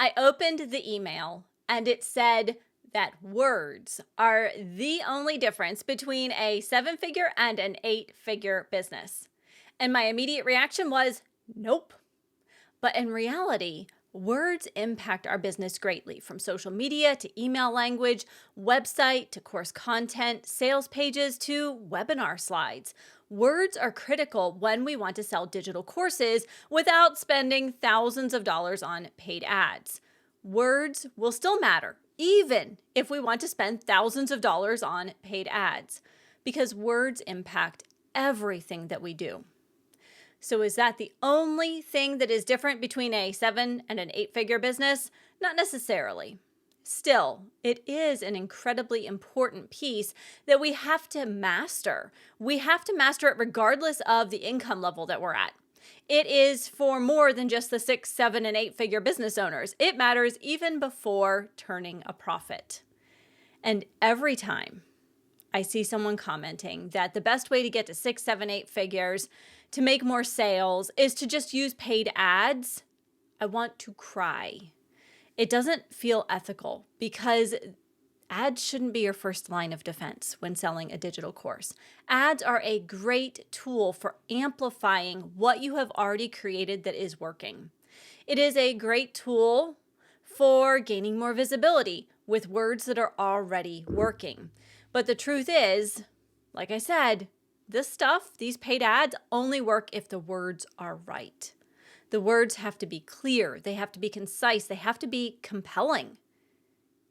I opened the email and it said that words are the only difference between a 7-figure and an 8-figure business. And my immediate reaction was, nope. But in reality, words impact our business greatly, from social media to email language, website to course content, sales pages to webinar slides. Words are critical when we want to sell digital courses without spending thousands of dollars on paid ads. Words will still matter, even if we want to spend thousands of dollars on paid ads, because words impact everything that we do. So is that the only thing that is different between a 7 and an 8-figure business? Not necessarily. Still, it is an incredibly important piece that we have to master. We have to master it regardless of the income level that we're at. It is for more than just the 6, 7, and 8-figure business owners. It matters even before turning a profit. And every time I see someone commenting that the best way to get to 6, 7, 8 figures, to make more sales, is to just use paid ads, I want to cry. It doesn't feel ethical because ads shouldn't be your first line of defense when selling a digital course. Ads are a great tool for amplifying what you have already created that is working. It is a great tool for gaining more visibility with words that are already working. But the truth is, like I said, this stuff, these paid ads, only work if the words are right. The words have to be clear, they have to be concise, they have to be compelling.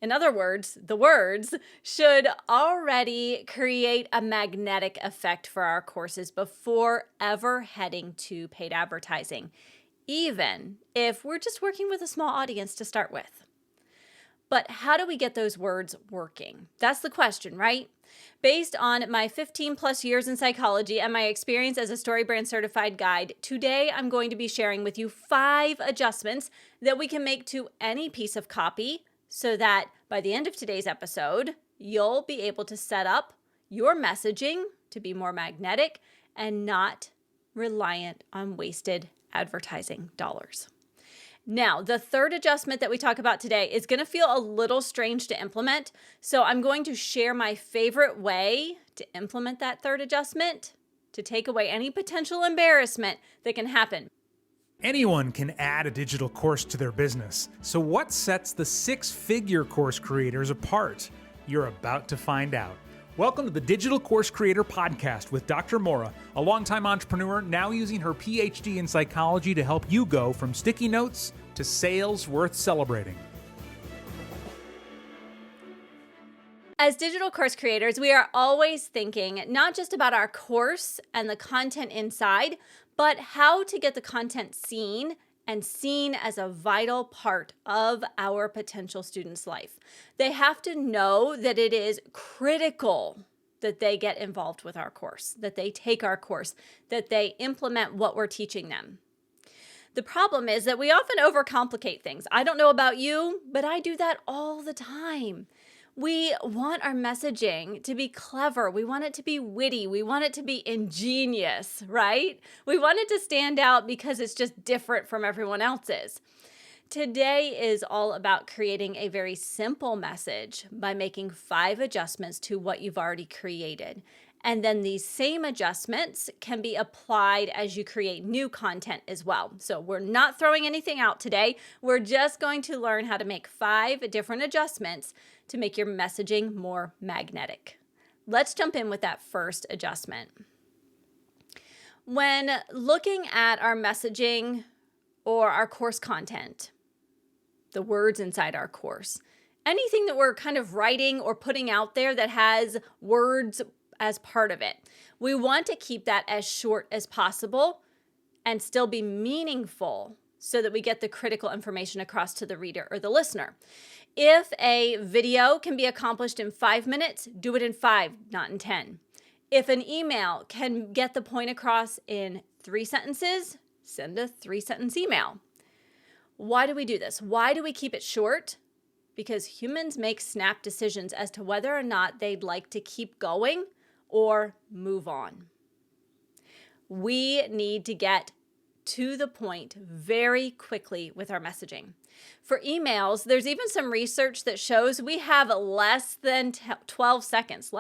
In other words, the words should already create a magnetic effect for our courses before ever heading to paid advertising, even if we're just working with a small audience to start with. But how do we get those words working? That's the question, right? Based on my 15 plus years in psychology and my experience as a StoryBrand Certified guide, today I'm going to be sharing with you 5 adjustments that we can make to any piece of copy so that by the end of today's episode, you'll be able to set up your messaging to be more magnetic and not reliant on wasted advertising dollars. Now, the third adjustment that we talk about today is going to feel a little strange to implement, so I'm going to share my favorite way to implement that third adjustment to take away any potential embarrassment that can happen. Anyone can add a digital course to their business. So what sets the 6-figure course creators apart? You're about to find out. Welcome to the Digital Course Creator Podcast with Dr. Moira, a longtime entrepreneur now using her PhD in psychology to help you go from sticky notes to sales worth celebrating. As digital course creators, we are always thinking not just about our course and the content inside, but how to get the content seen and seen as a vital part of our potential student's life. They have to know that it is critical that they get involved with our course, that they take our course, that they implement what we're teaching them. The problem is that we often overcomplicate things. I don't know about you, but I do that all the time. We want our messaging to be clever. We want it to be witty. We want it to be ingenious, right? We want it to stand out because it's just different from everyone else's. Today is all about creating a very simple message by making 5 adjustments to what you've already created. And then these same adjustments can be applied as you create new content as well. So we're not throwing anything out today. We're just going to learn how to make 5 different adjustments to make your messaging more magnetic. Let's jump in with that first adjustment. When looking at our messaging or our course content, the words inside our course, anything that we're kind of writing or putting out there that has words as part of it, we want to keep that as short as possible and still be meaningful so that we get the critical information across to the reader or the listener. If a video can be accomplished in 5 minutes, do it in 5, not in 10. If an email can get the point across in 3 sentences, send a 3-sentence email. Why do we do this? Why do we keep it short? Because humans make snap decisions as to whether or not they'd like to keep going or move on. We need to get to the point very quickly with our messaging. For emails, there's even some research that shows we have less than 12 seconds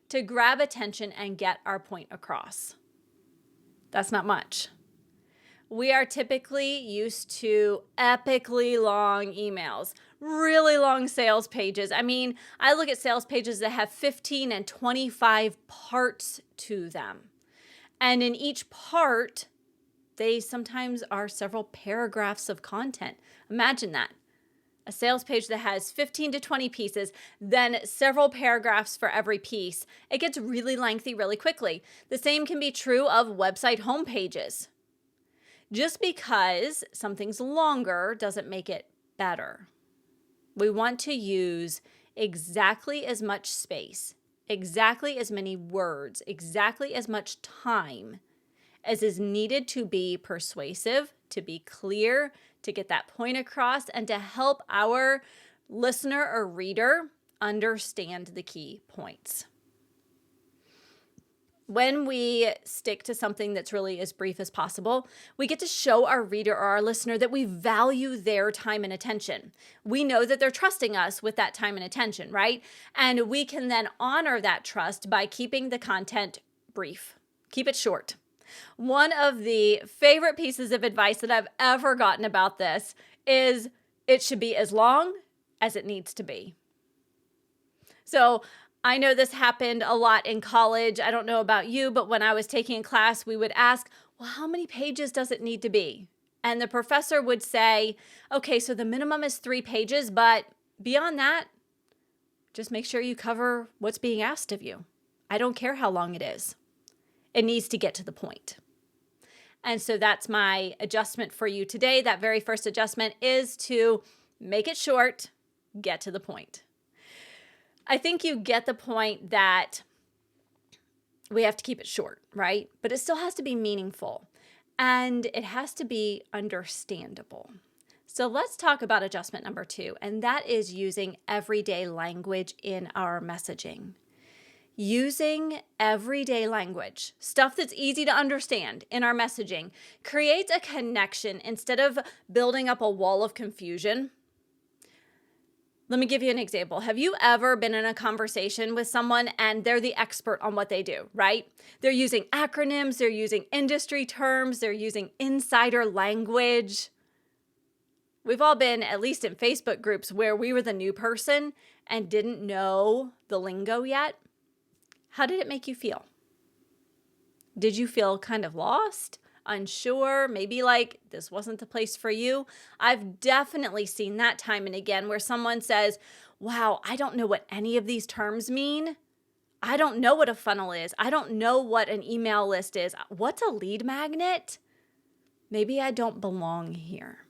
to grab attention and get our point across. That's not much. We are typically used to epically long emails, really long sales pages. I mean, I look at sales pages that have 15 and 25 parts to them. And in each part, they sometimes are several paragraphs of content. Imagine that. A sales page that has 15 to 20 pieces, then several paragraphs for every piece. It gets really lengthy really quickly. The same can be true of website homepages. Just because something's longer doesn't make it better. We want to use exactly as much space, exactly as many words, exactly as much time as is needed to be persuasive, to be clear, to get that point across, and to help our listener or reader understand the key points. When we stick to something that's really as brief as possible, we get to show our reader or our listener that we value their time and attention. We know that they're trusting us with that time and attention, right? And we can then honor that trust by keeping the content brief. Keep it short. One of the favorite pieces of advice that I've ever gotten about this is it should be as long as it needs to be. So I know this happened a lot in college. I don't know about you, but when I was taking a class, we would ask, well, how many pages does it need to be? And the professor would say, okay, so the minimum is 3 pages, but beyond that, just make sure you cover what's being asked of you. I don't care how long it is. It needs to get to the point. And so that's my adjustment for you today. That very first adjustment is to make it short, get to the point. I think you get the point that we have to keep it short, right? But it still has to be meaningful and it has to be understandable. So let's talk about adjustment number 2, and that is using everyday language in our messaging. Using everyday language, stuff that's easy to understand in our messaging, creates a connection instead of building up a wall of confusion. Let me give you an example. Have you ever been in a conversation with someone and they're the expert on what they do, right? They're using acronyms, they're using industry terms, they're using insider language. We've all been, at least in Facebook groups, where we were the new person and didn't know the lingo yet. How did it make you feel? Did you feel kind of lost, unsure, maybe like this wasn't the place for you? I've definitely seen that time and again where someone says, wow, I don't know what any of these terms mean. I don't know what a funnel is. I don't know what an email list is. What's a lead magnet? Maybe I don't belong here.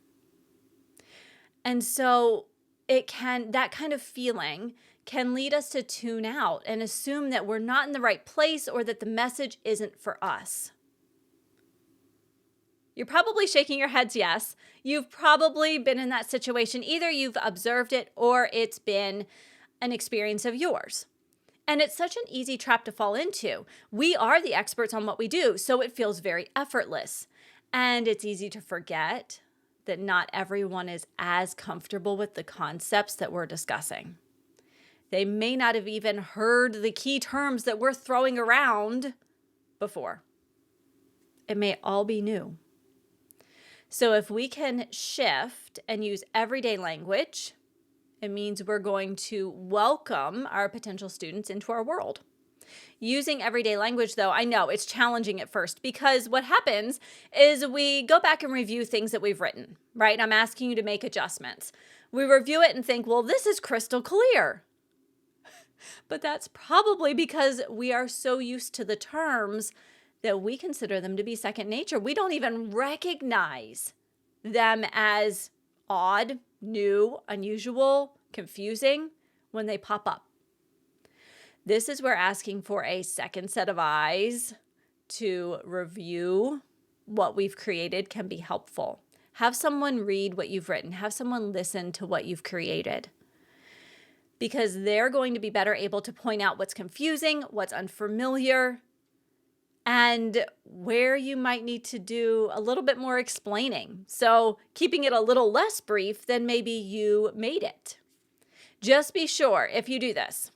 And so that kind of feeling can lead us to tune out and assume that we're not in the right place or that the message isn't for us. You're probably shaking your heads yes. You've probably been in that situation. Either you've observed it or it's been an experience of yours. And it's such an easy trap to fall into. We are the experts on what we do, so it feels very effortless. And it's easy to forget that not everyone is as comfortable with the concepts that we're discussing. They may not have even heard the key terms that we're throwing around before. It may all be new. So if we can shift and use everyday language, it means we're going to welcome our potential students into our world. Using everyday language, though, I know it's challenging at first because what happens is we go back and review things that we've written, right? I'm asking you to make adjustments. We review it and think, well, this is crystal clear. But that's probably because we are so used to the terms that we consider them to be second nature. We don't even recognize them as odd, new, unusual, confusing when they pop up. This is where asking for a second set of eyes to review what we've created can be helpful. Have someone read what you've written. Have someone listen to what you've created. Because they're going to be better able to point out what's confusing, what's unfamiliar, and where you might need to do a little bit more explaining. So keeping it a little less brief than maybe you made it. Just be sure if you do this,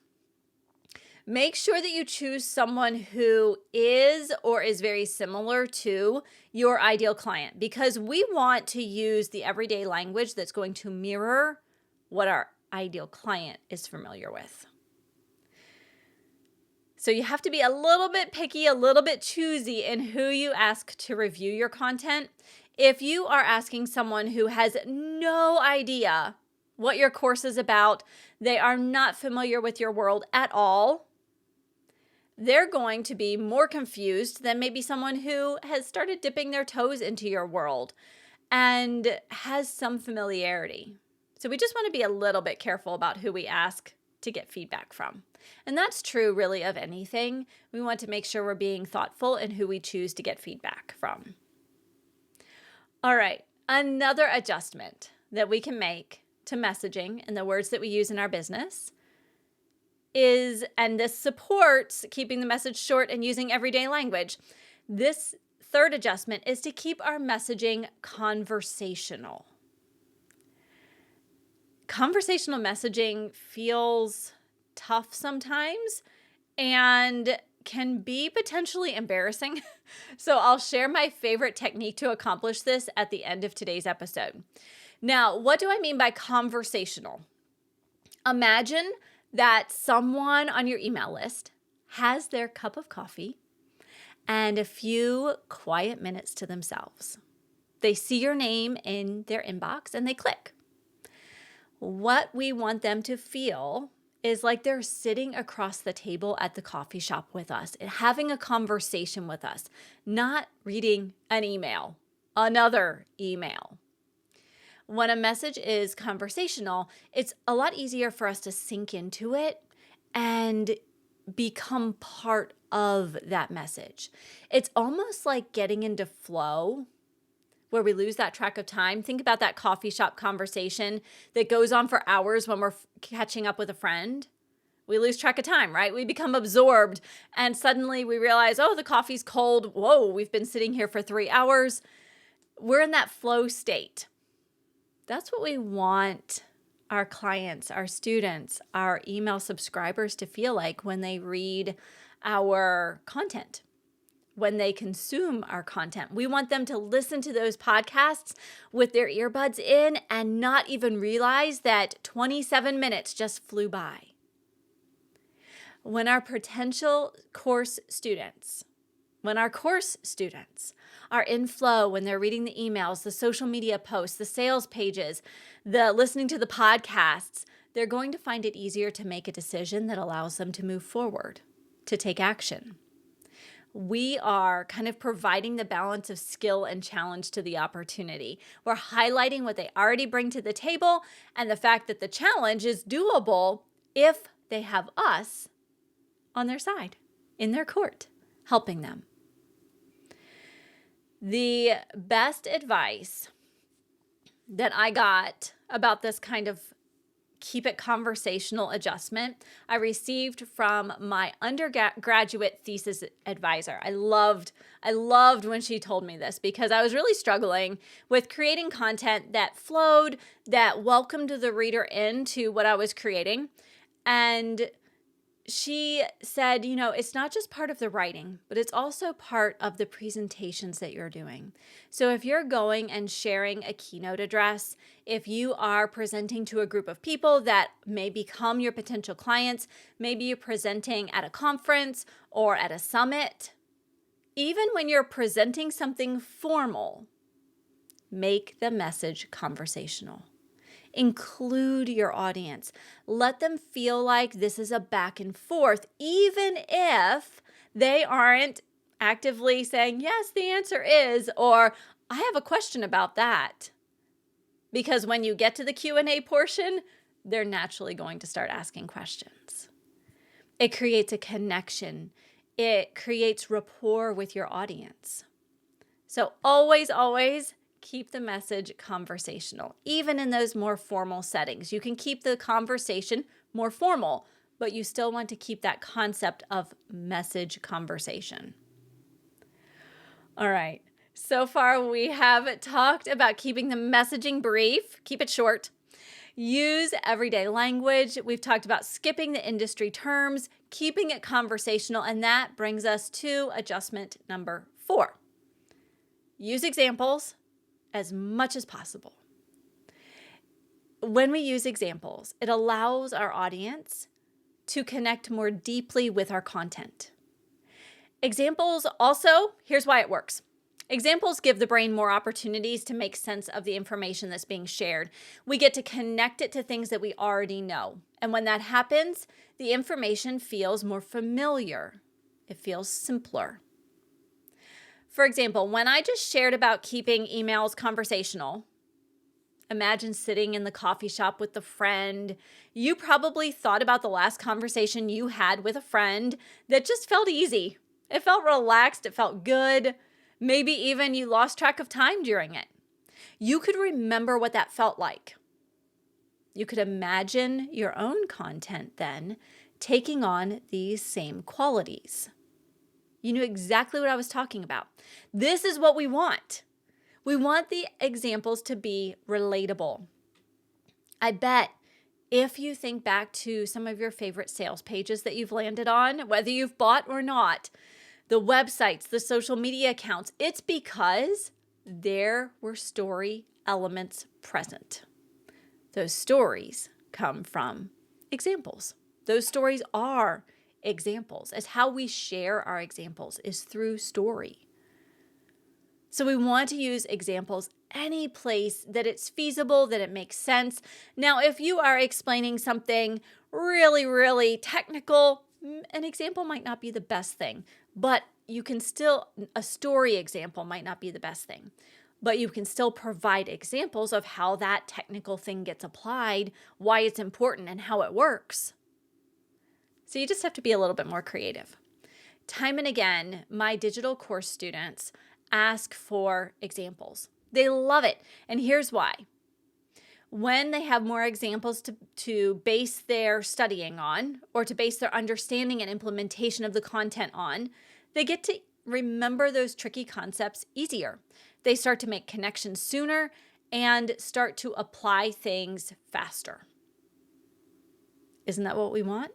make sure that you choose someone who is or is very similar to your ideal client, because we want to use the everyday language that's going to mirror what our ideal client is familiar with. So you have to be a little bit picky, a little bit choosy in who you ask to review your content. If you are asking someone who has no idea what your course is about, they are not familiar with your world at all, they're going to be more confused than maybe someone who has started dipping their toes into your world and has some familiarity. So we just want to be a little bit careful about who we ask to get feedback from. And that's true really of anything. We want to make sure we're being thoughtful in who we choose to get feedback from. All right, another adjustment that we can make to messaging and the words that we use in our business is, and this supports keeping the message short and using everyday language. This third adjustment is to keep our messaging conversational. Conversational messaging feels tough sometimes and can be potentially embarrassing. So I'll share my favorite technique to accomplish this at the end of today's episode. Now, what do I mean by conversational? Imagine that someone on your email list has their cup of coffee and a few quiet minutes to themselves. They see your name in their inbox and they click. What we want them to feel is like they're sitting across the table at the coffee shop with us and having a conversation with us, not reading an email, another email. When a message is conversational, it's a lot easier for us to sink into it and become part of that message. It's almost like getting into flow where we lose that track of time. Think about that coffee shop conversation that goes on for hours when we're catching up with a friend. We lose track of time, right? We become absorbed and suddenly we realize, oh, the coffee's cold. Whoa, we've been sitting here for 3 hours. We're in that flow state. That's what we want our clients, our students, our email subscribers to feel like when they read our content, when they consume our content. We want them to listen to those podcasts with their earbuds in and not even realize that 27 minutes just flew by. When our course students are in flow, when they're reading the emails, the social media posts, the sales pages, the listening to the podcasts, they're going to find it easier to make a decision that allows them to move forward, to take action. We are kind of providing the balance of skill and challenge to the opportunity. We're highlighting what they already bring to the table and the fact that the challenge is doable if they have us on their side, in their court, helping them. The best advice that I got about this kind of keep it conversational adjustment I received from my undergraduate thesis advisor. I loved when she told me this because I was really struggling with creating content that flowed, that welcomed the reader into what I was creating. And she said, it's not just part of the writing, but it's also part of the presentations that you're doing. So if you're going and sharing a keynote address, if you are presenting to a group of people that may become your potential clients, maybe you're presenting at a conference or at a summit, even when you're presenting something formal, make the message conversational. Include your audience. Let them feel like this is a back and forth, even if they aren't actively saying, yes, the answer is, or I have a question about that. Because when you get to the Q&A portion, they're naturally going to start asking questions. It creates a connection. It creates rapport with your audience. So always keep the message conversational, even in those more formal settings. You can keep the conversation more formal, but you still want to keep that concept of message conversation. All right. So far, we have talked about keeping the messaging brief, keep it short, use everyday language. We've talked about skipping the industry terms, keeping it conversational, and that brings us to adjustment number 4. Use examples as much as possible. When we use examples, it allows our audience to connect more deeply with our content. Examples also, here's why it works. Examples give the brain more opportunities to make sense of the information that's being shared. We get to connect it to things that we already know. And when that happens, the information feels more familiar. It feels simpler. For example, when I just shared about keeping emails conversational, imagine sitting in the coffee shop with a friend. You probably thought about the last conversation you had with a friend that just felt easy. It felt relaxed. It felt good. Maybe even you lost track of time during it. You could remember what that felt like. You could imagine your own content then taking on these same qualities. You knew exactly what I was talking about. This is what we want. We want the examples to be relatable. I bet if you think back to some of your favorite sales pages that you've landed on, whether you've bought or not, the websites, the social media accounts, it's because there were story elements present. Those stories come from examples. Those stories are examples. It's how we share our examples is through story. So we want to use examples any place that it's feasible, that it makes sense. Now, if you are explaining something really, really technical, an example might not be the best thing, but a story example might not be the best thing, but you can still provide examples of how that technical thing gets applied, why it's important, and how it works. So you just have to be a little bit more creative. Time and again, my digital course students ask for examples. They love it. And here's why. When they have more examples to base their studying on, or to base their understanding and implementation of the content on, they get to remember those tricky concepts easier. They start to make connections sooner and start to apply things faster. Isn't that what we want?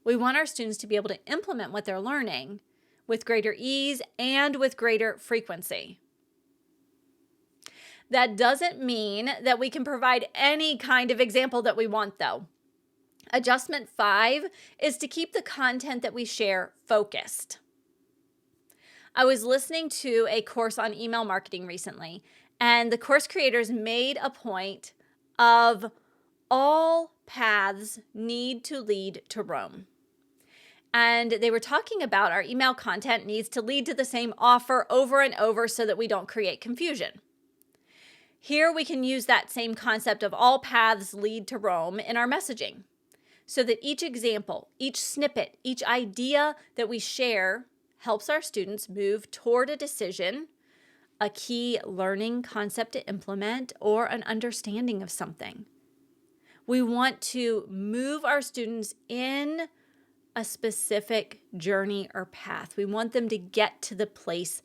We want our students to be able to implement what they're learning with greater ease and with greater frequency. That doesn't mean that we can provide any kind of example that we want, though. Adjustment 5 is to keep the content that we share focused. I was listening to a course on email marketing recently, and the course creators made a point of all paths need to lead to Rome. And they were talking about our email content needs to lead to the same offer over and over so that we don't create confusion. Here we can use that same concept of all paths lead to Rome in our messaging so that each example, each snippet, each idea that we share helps our students move toward a decision, a key learning concept to implement, or an understanding of something. We want to move our students in a specific journey or path. We want them to get to the place,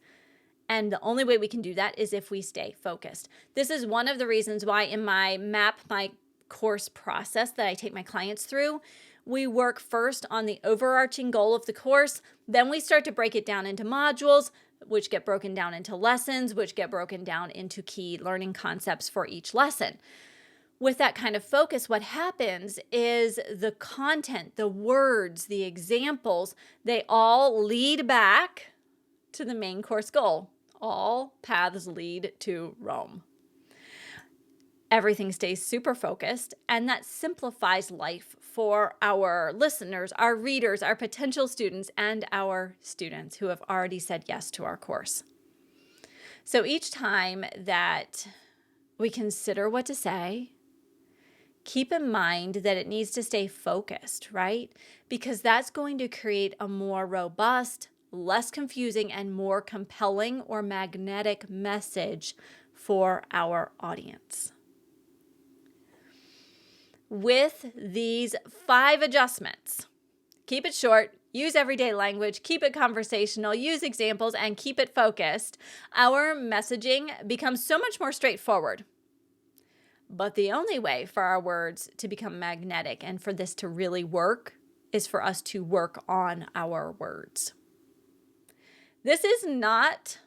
and the only way we can do that is if we stay focused. This is one of the reasons why in my course process that I take my clients through, we work first on the overarching goal of the course, then we start to break it down into modules, which get broken down into lessons, which get broken down into key learning concepts for each lesson. With that kind of focus, what happens is the content, the words, the examples, they all lead back to the main course goal. All paths lead to Rome. Everything stays super focused, and that simplifies life for our listeners, our readers, our potential students, and our students who have already said yes to our course. So each time that we consider what to say, keep in mind that it needs to stay focused, right? Because that's going to create a more robust, less confusing, and more compelling or magnetic message for our audience. With these 5 adjustments, keep it short, use everyday language, keep it conversational, use examples, and keep it focused, our messaging becomes so much more straightforward. But the only way for our words to become magnetic and for this to really work is for us to work on our words. This is not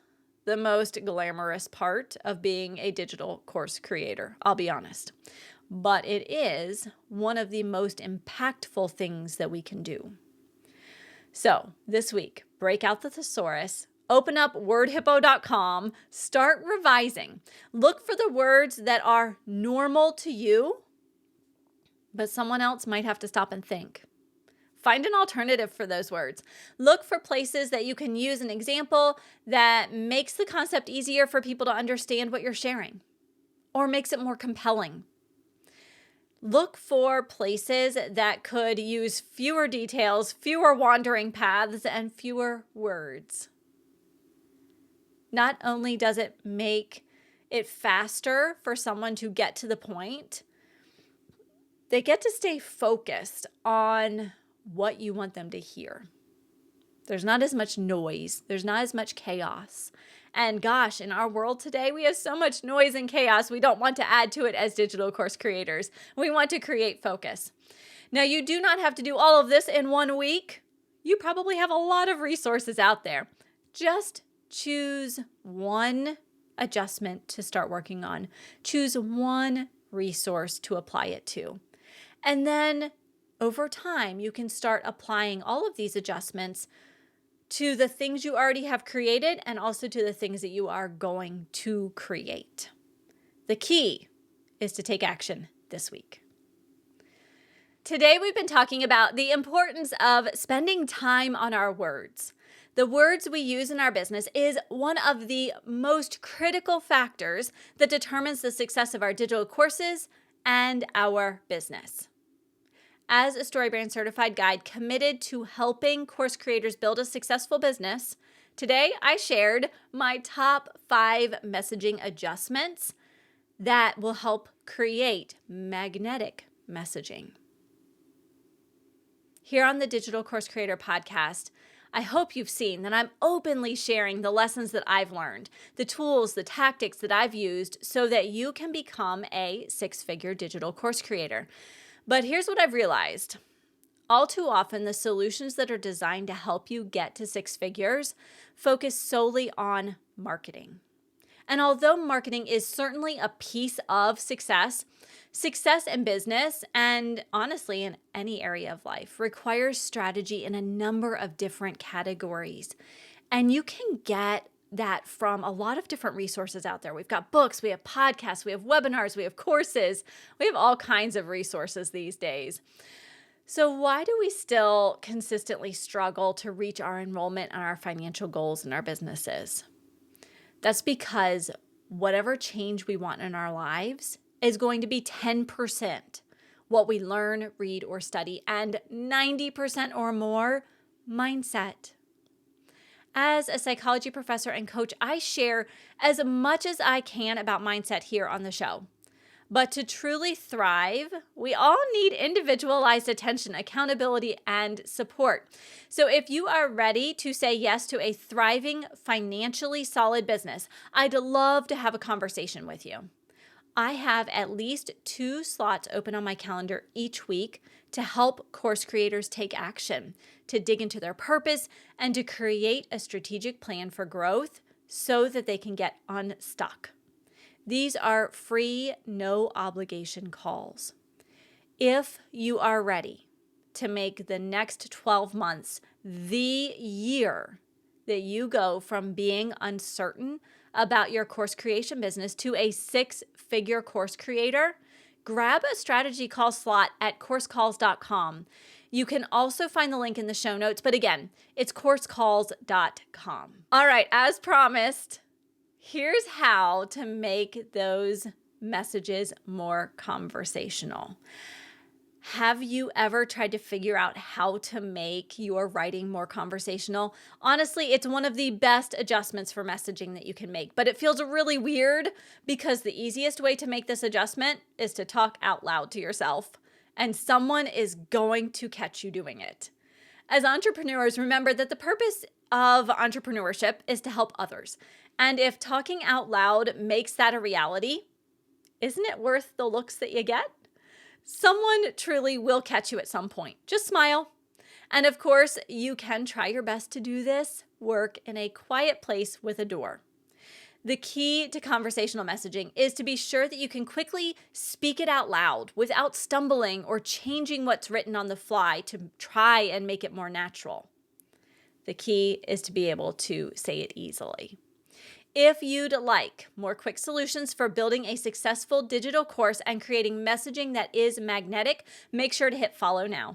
the most glamorous part of being a digital course creator, I'll be honest. But it is one of the most impactful things that we can do. So this week, break out the thesaurus, open up wordhippo.com, start revising. Look for the words that are normal to you, but someone else might have to stop and think. Find an alternative for those words. Look for places that you can use an example that makes the concept easier for people to understand what you're sharing or makes it more compelling. Look for places that could use fewer details, fewer wandering paths, and fewer words. Not only does it make it faster for someone to get to the point, they get to stay focused on what you want them to hear. There's not as much noise. There's not as much chaos. And gosh, in our world today, we have so much noise and chaos. We don't want to add to it as digital course creators. We want to create focus. Now, you do not have to do all of this in 1 week. You probably have a lot of resources out there. Just choose one adjustment to start working on. Choose one resource to apply it to. And then over time, you can start applying all of these adjustments to the things you already have created and also to the things that you are going to create. The key is to take action this week. Today, we've been talking about the importance of spending time on our words. The words we use in our business is one of the most critical factors that determines the success of our digital courses and our business. As a StoryBrand Certified guide committed to helping course creators build a successful business, today I shared my top 5 messaging adjustments that will help create magnetic messaging. Here on the Digital Course Creator Podcast, I hope you've seen that I'm openly sharing the lessons that I've learned, the tools, the tactics that I've used so that you can become a 6-figure digital course creator. But here's what I've realized. All too often, the solutions that are designed to help you get to 6 figures focus solely on marketing. And although marketing is certainly a piece of success, success in business and honestly in any area of life requires strategy in a number of different categories. And you can get that from a lot of different resources out there. We've got books, we have podcasts, we have webinars, we have courses, we have all kinds of resources these days. So why do we still consistently struggle to reach our enrollment and our financial goals in our businesses? That's because whatever change we want in our lives is going to be 10% what we learn, read, or study, and 90% or more mindset. As a psychology professor and coach, I share as much as I can about mindset here on the show. But to truly thrive, we all need individualized attention, accountability, and support. So if you are ready to say yes to a thriving, financially solid business, I'd love to have a conversation with you. I have at least 2 slots open on my calendar each week to help course creators take action, to dig into their purpose, and to create a strategic plan for growth so that they can get unstuck. These are free, no obligation calls. If you are ready to make the next 12 months the year that you go from being uncertain about your course creation business to a 6-figure course creator, grab a strategy call slot at coursecalls.com. You can also find the link in the show notes, but again, it's coursecalls.com. All right, as promised, here's how to make those messages more conversational. Have you ever tried to figure out how to make your writing more conversational? Honestly, it's one of the best adjustments for messaging that you can make, but it feels really weird because the easiest way to make this adjustment is to talk out loud to yourself, and someone is going to catch you doing it. As entrepreneurs, remember that the purpose of entrepreneurship is to help others. And if talking out loud makes that a reality, isn't it worth the looks that you get? Someone truly will catch you at some point. Just smile. And of course, you can try your best to do this work in a quiet place with a door. The key to conversational messaging is to be sure that you can quickly speak it out loud without stumbling or changing what's written on the fly to try and make it more natural. The key is to be able to say it easily. If you'd like more quick solutions for building a successful digital course and creating messaging that is magnetic, make sure to hit follow now.